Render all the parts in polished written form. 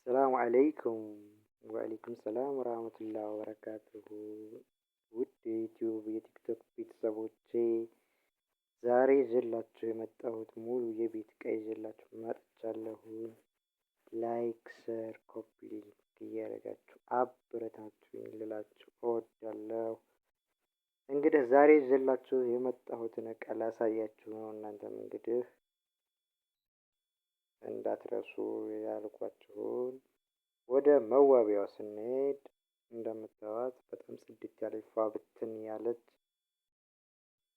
ሰላም አለይኩም ወአለይኩም ሰላም ወራህመቱላሂ ወበረካቱሁ። ውድ የዩቲዩብ የቲክቶክ ቤተሰቦቼ ዛሬ ይዤላችሁ የመጣሁት ሙሉ የቤት ዕቃ ይዤላችሁ መጥቻለሁኝ። ላይክ፣ ሸር፣ ኮፒ ሊንክ እያደረጋችሁ አበረታቱኝ ልላችሁ እወዳለሁ። እንግዲህ ዛሬ ይዤላችሁ የመጣሁትን ዕቃ ላሳያችሁ ነው። እናንተም እንግዲህ እንዳትረሱ ያልኳችሁን። ወደ መዋቢያው ስንሄድ እንደምታዩት በጣም ጽድት ያለች ፏ ብትን ያለች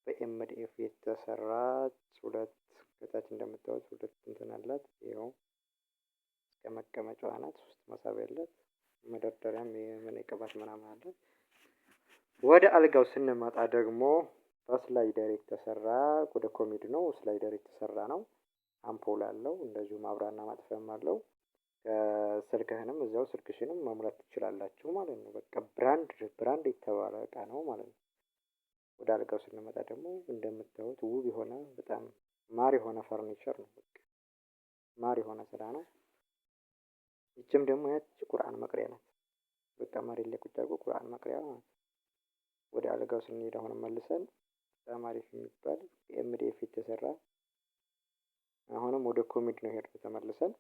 በኤምዲኤፍ የተሰራች ሁለት ከታች እንደምታዩት ሁለት እንትን አላት። ይኸው እስከ መቀመጫዋ ናት። ሶስት መሳቢያ አላት። መደርደሪያም የምን ቅባት ምናምን አላት። ወደ አልጋው ስንመጣ ደግሞ በስላይደር የተሰራ ወደ ኮሜዲ ነው። ስላይደር የተሰራ ነው። አምፖል አለው። እንደዚሁ ማብሪያና ማጥፊያም አለው። ስልክህንም እዛው ስልክሽንም መሙላት ትችላላችሁ ማለት ነው። በቃ ብራንድ የተባለ እቃ ነው ማለት ነው። ወደ አልጋው ስንመጣ ደግሞ እንደምታዩት ውብ የሆነ በጣም ማር የሆነ ፈርኒቸር ነው። በቃ ማር የሆነ ስራ ነው። ይችም ደግሞ ያቺ ቁርአን መቅሪያ ናት። በቃ መሬት ላይ ቁጭ አድርጎ ቁርአን መቅሪያ ናት። ወደ አልጋው ስንሄድ አሁን መልሰን በጣም አሪፍ የሚባል ኤምዲኤፍ የተሰራ አሁንም ወደ ኮሜዲ ነው ሄድን ተመልሰን።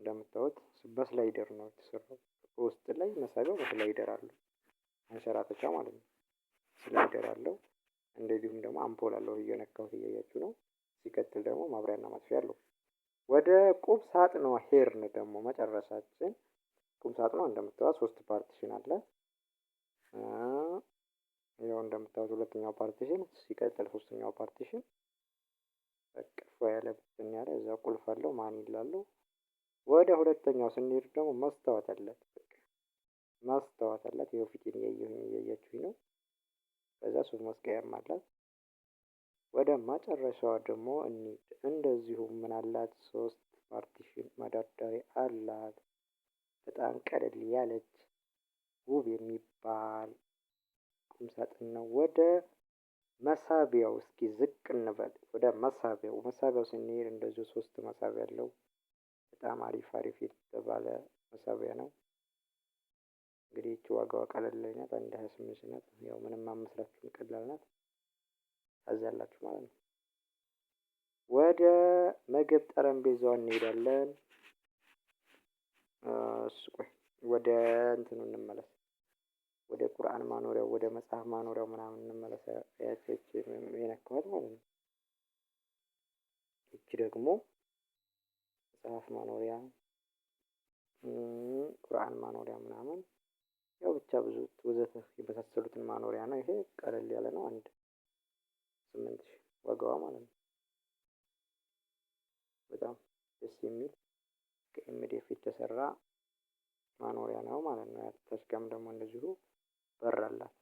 እንደምታዩት በስላይደር ነው የተሰራው። ውስጥ ላይ መሳቢያው በስላይደር አለው። አንሸራተቻ ማለት ነው። ስላይደር አለው። እንደዚሁም ደግሞ አምፖል አለው። እየነካሁት እያያችሁ ነው። ሲቀጥል ደግሞ ማብሪያና ማጥፊያ አለው። ወደ ቁም ሳጥኗ ሄድን ደግሞ መጨረሻችን። ቁም ሳጥኗ እንደምታዩት 3 ፓርቲሽን አለ። ያው እንደምታዩት ሁለተኛው ፓርቲሽን ሲቀጥል ሶስተኛው ፓርቲሽን በቃ ያለ ብትን ያለ እዛ ቁልፍ አለው። ማን ይላለው። ወደ ሁለተኛው ስንሄድ ደግሞ መስታወት አላት። በቃ መስታወት አላት። ይኸው ፊቴን እያያችሁኝ ነው። ከዛ ሱፍ መስቀያም አላት። ወደ መጨረሻዋ ደግሞ እንሂድ። እንደዚሁ ምን አላት? 3 ፓርቲሽን መደርደሪያ አላት። በጣም ቀለል ያለች ውብ የሚባል ቁም ሳጥን ነው። ወደ መሳቢያው እስኪ ዝቅ እንበል። ወደ መሳቢያው ስንሄድ እንደዚሁ 3 መሳቢያ አለው። በጣም አሪፍ የተባለ መሳቢያ ነው። እንግዲህ እቺ ዋጋዋ ቀለል ላይ ናት። 1.28 ናት። ያው ምንም አመስላችሁም ቀላል ናት። ታዛላችሁ ማለት ነው። ወደ ምግብ ጠረጴዛዋ እንሄዳለን። ቆይ ወደ እንትኑ እንመለስ። ወደ ቁርአን ማኖሪያው ወደ መጽሐፍ ማኖሪያው ምናምን እንመለስ። ያቺ የነካኋት ማለት ነው። እቺ ደግሞ መጽሐፍ ማኖሪያ ቁርአን ማኖሪያ ምናምን ያው ብቻ ብዙ ወዘተ የመሳሰሉትን ማኖሪያ ነው። ይሄ ቀለል ያለ ነው። 1.8000 ዋጋዋ ማለት ነው። በጣም ደስ የሚል ከኤምዲኤፍ የተሰራ ማኖሪያ ነው ማለት ነው። ያተስከም ደግሞ እንደዚሁ በር አላት።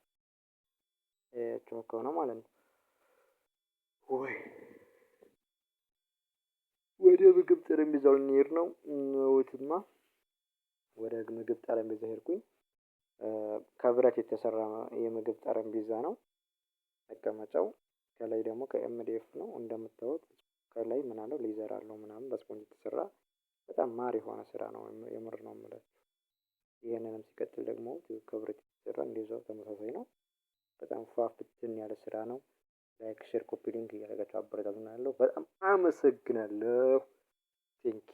ነው ማለት ነው። ወይ ወደ ምግብ ጠረጴዛው ልንሄድ ነው። ወትማ ወደ ምግብ ጠረጴዛ ሄድኩኝ። ከብረት የተሰራ የምግብ ጠረጴዛ ነው። መቀመጫው ከላይ ደግሞ ከኤምዲኤፍ ነው እንደምታዩት። ከላይ ምን አለው? ሌዘር አለው ምናምን በስፖንጅ የተሰራ በጣም ማር የሆነ ስራ ነው። የምር ነው የምላችሁ። ይሄንንም ሲቀጥል ደግሞ ከብረት የተሰራ እንደዛው ተመሳሳይ ነው። በጣም ብትን ያለ ስራ ነው። ላይክ፣ ሼር፣ ኮፒ ሊንክ እያደረጋችሁ አበረታቱኝ። በጣም አመሰግናለሁ። ቴንኪ